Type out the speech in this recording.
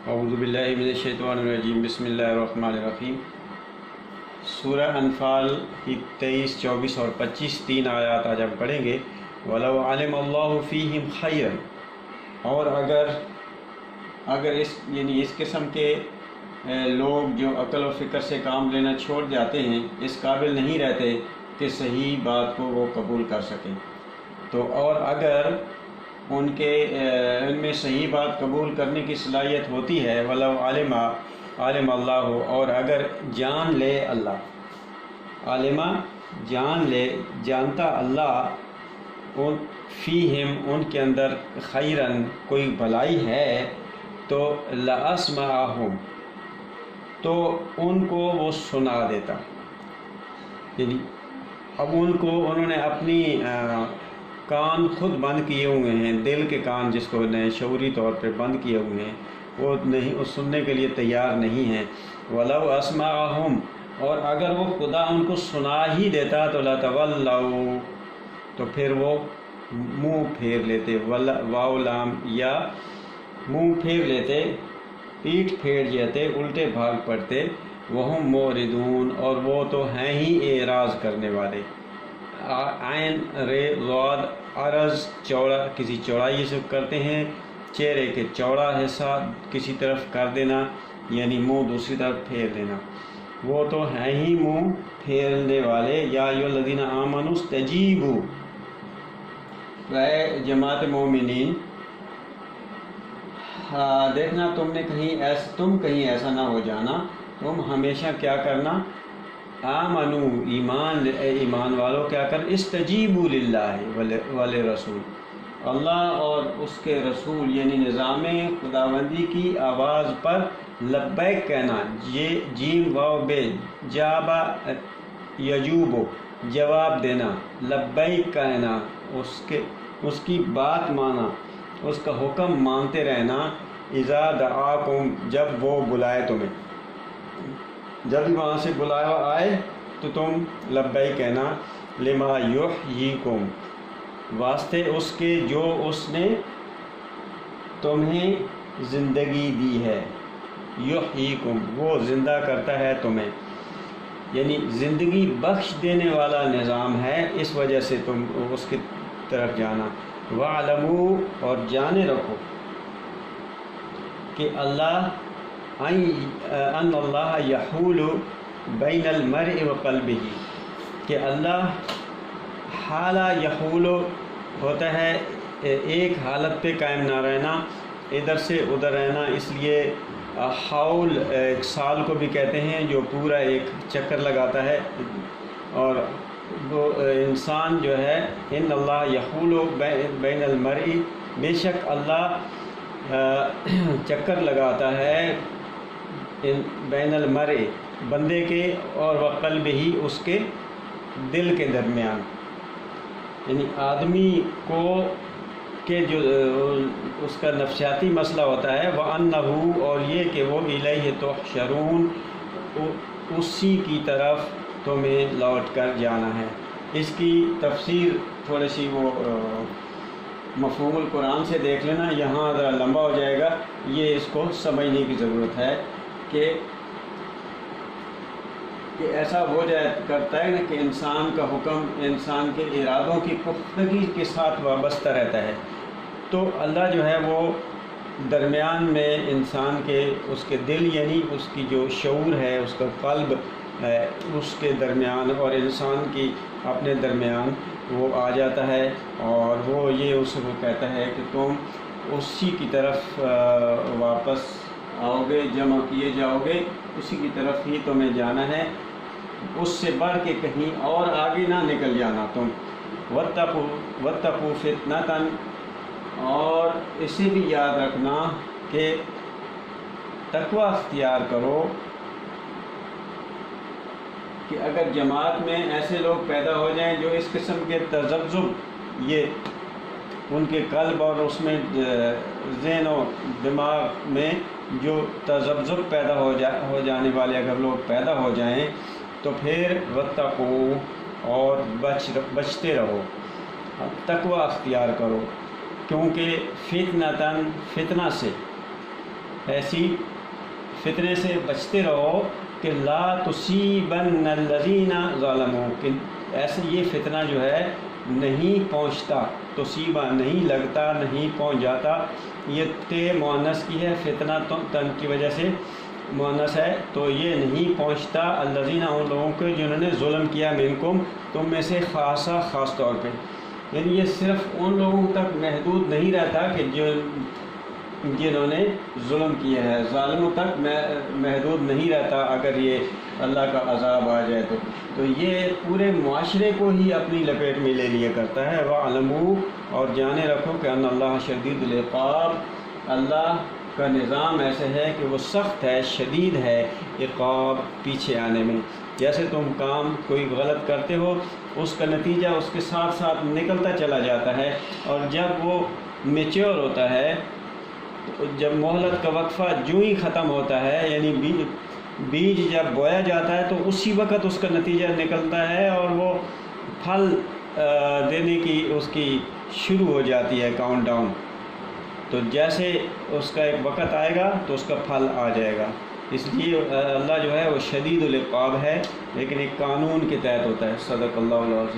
اعوذ باللہ من الشیطان الرجیم، بسم اللہ الرحمن الرحیم۔ سورہ انفال کی 23، 24 اور 25 تین آیات آج ہم پڑھیں گے۔ وَلَوْ عَلِمَ اللَّهُ فِيهِمْ خَيْرًا، اور اگر اس قسم کے لوگ جو عقل و فکر سے کام لینا چھوڑ جاتے ہیں، اس قابل نہیں رہتے کہ صحیح بات کو وہ قبول کر سکیں، تو اور اگر ان میں صحیح بات قبول کرنے کی صلاحیت ہوتی ہے، وَلَوْ عَلِمَ اللَّهُ، اور اگر جان لے اللہ، عالمہ جانتا اللہ، فیہم ان کے اندر خیرن کوئی بھلائی ہے، تو لَأَسْمَعَهُمْ تو ان کو وہ سنا دیتا۔ یعنی اب انہوں نے اپنی کان خود بند کیے ہوئے ہیں، دل کے کان جس کو شعوری طور پہ بند کیے ہوئے ہیں، وہ سننے کے لیے تیار نہیں ہیں۔ وَلَوْ أَسْمَعَهُمْ، اور اگر وہ خدا ان کو سنا ہی دیتا تو لَتَوَلَّوْا تو پھر وہ منہ پھیر لیتے، واو لام، یا منہ پھیر لیتے، پیٹھ پھیر جاتے، الٹے بھاگ پڑتے، وَهُمْ مُعْرِضُونَ، اور وہ تو ہیں ہی اعراض کرنے والے۔ عین رے ضاد، عرض چوڑا، کسی چوڑائی سے کرتے ہیں، چہرے کے چوڑا حصہ کسی طرف کر دینا، یعنی منہ دوسری طرف پھیر لینا، وہ تو ہیں ہی منہ پھیرنے والے۔ یا ایھا الذین آمنوا استجیبوا، اے جماعت مومنین، دیکھنا تم کہیں ایسا نہ ہو جانا، تم ہمیشہ کیا کرنا، آمنو، ایمان والو کیا کر، استجیبوا للہ ولرسول، اللہ اور اس کے رسول یعنی نظام خداوندی کی آواز پر لبیک کہنا، یہ جیم واو بے، جابا یجوبو جواب دینا، لبیک کہنا، اس کی بات مانا، اس کا حکم مانتے رہنا، اذا دعاکم، جب وہ بلائے تمہیں، جب وہاں سے بلایا آئے تو تم لبیک کہنا، لما یحییکم، واسطے اس کے جو اس نے تمہیں زندگی دی ہے، یحییکم وہ زندہ کرتا ہے تمہیں، یعنی زندگی بخش دینے والا نظام ہے، اس وجہ سے تم اس کی طرف جانا۔ وَاعْلَمُوا، اور جانے رکھو کہ ان اللہ یحول بین المرء وقلبہ، کہ اللہ حالہ یحول ہوتا ہے ایک حالت پہ قائم نہ رہنا، ادھر سے ادھر رہنا، اس لیے حول ایک سال کو بھی کہتے ہیں جو پورا ایک چکر لگاتا ہے، اور وہ انسان جو ہے، ان اللہ یحول بین المرء، بے شک اللہ چکر لگاتا ہے بین المرء، بندے کے، اور وقلبہ ہی، اس کے دل کے درمیان، یعنی آدمی کو کہ جو اس کا نفسیاتی مسئلہ ہوتا ہے، وَأَنَّهُ، اور یہ کہ وہ الیہ تحشرون، اسی کی طرف تمہیں لوٹ کر جانا ہے۔ اس کی تفسیر تھوڑی سی وہ مفہوم القرآن سے دیکھ لینا، یہاں ذرا لمبا ہو جائے گا، یہ اس کو سمجھنے کی ضرورت ہے کہ ایسا ہو کرتا ہے نا کہ انسان کا حکم انسان کے ارادوں کی پختگی کے ساتھ وابستہ رہتا ہے، تو اللہ جو ہے وہ درمیان میں انسان کے، اس کے دل یعنی اس کی جو شعور ہے، اس کا قلب ہے، اس کے درمیان اور انسان کی اپنے درمیان وہ آ جاتا ہے، اور وہ یہ اس کو کہتا ہے کہ تم اسی کی طرف واپس آؤ گے، جمع کیے جاؤ گے، اسی کی طرف ہی تمہیں جانا ہے، اس سے بڑھ کے کہیں اور آگے نہ نکل جانا تم۔ وَاتَّقُوا فِتْنَةً، اور اسے بھی یاد رکھنا کہ تقوی اختیار کرو کہ اگر جماعت میں ایسے لوگ پیدا ہو جائیں جو اس قسم کے تذبذب، یہ ان کے قلب اور اس میں ذہن و دماغ میں جو تذبذب پیدا ہو جانے والے اگر لوگ پیدا ہو جائیں، تو پھر وَاتَّقُوا، اور بچتے رہو، تقوی اختیار کرو، کیونکہ فتنہ سے ایسی فتنے سے بچتے رہو کہ لا تصیبن الذین ظلموا، کہ ایسے یہ فتنہ جو ہے نہیں پہنچتا، تصیبہ نہیں لگتا، نہیں پہنچ جاتا، یہ تے مؤنث کی ہے، فتنہ تو تن کی وجہ سے مؤنث ہے، تو یہ نہیں پہنچتا الذین ان لوگوں کو جنہوں نے ظلم کیا منکم تم میں سے، خاصہ خاص طور پہ، یعنی یہ صرف ان لوگوں تک محدود نہیں رہتا کہ جنہوں نے ظلم کیا ہے، ظالموں تک محدود نہیں رہتا اگر یہ اللہ کا عذاب آ جائے تو یہ پورے معاشرے کو ہی اپنی لپیٹ میں لے لیا کرتا ہے۔ وَاعْلَمُوا، اور جانے رکھو کہ ان اللہ شدید العقاب، اللہ کا نظام ایسے ہے کہ وہ سخت ہے، شدید ہے عقاب پیچھے آنے میں۔ جیسے تم کام کوئی غلط کرتے ہو، اس کا نتیجہ اس کے ساتھ ساتھ نکلتا چلا جاتا ہے، اور جب وہ میچور ہوتا ہے، جب مہلت کا وقفہ جو ہی ختم ہوتا ہے، یعنی بیج جب بویا جاتا ہے تو اسی وقت اس کا نتیجہ نکلتا ہے اور وہ پھل دینے کی اس کی شروع ہو جاتی ہے کاؤنٹ ڈاؤن، تو جیسے اس کا ایک وقت آئے گا تو اس کا پھل آ جائے گا۔ اس لیے اللہ جو ہے وہ شدید العقاب ہے، لیکن ایک قانون کے تحت ہوتا ہے۔ صدق اللہ العظیم۔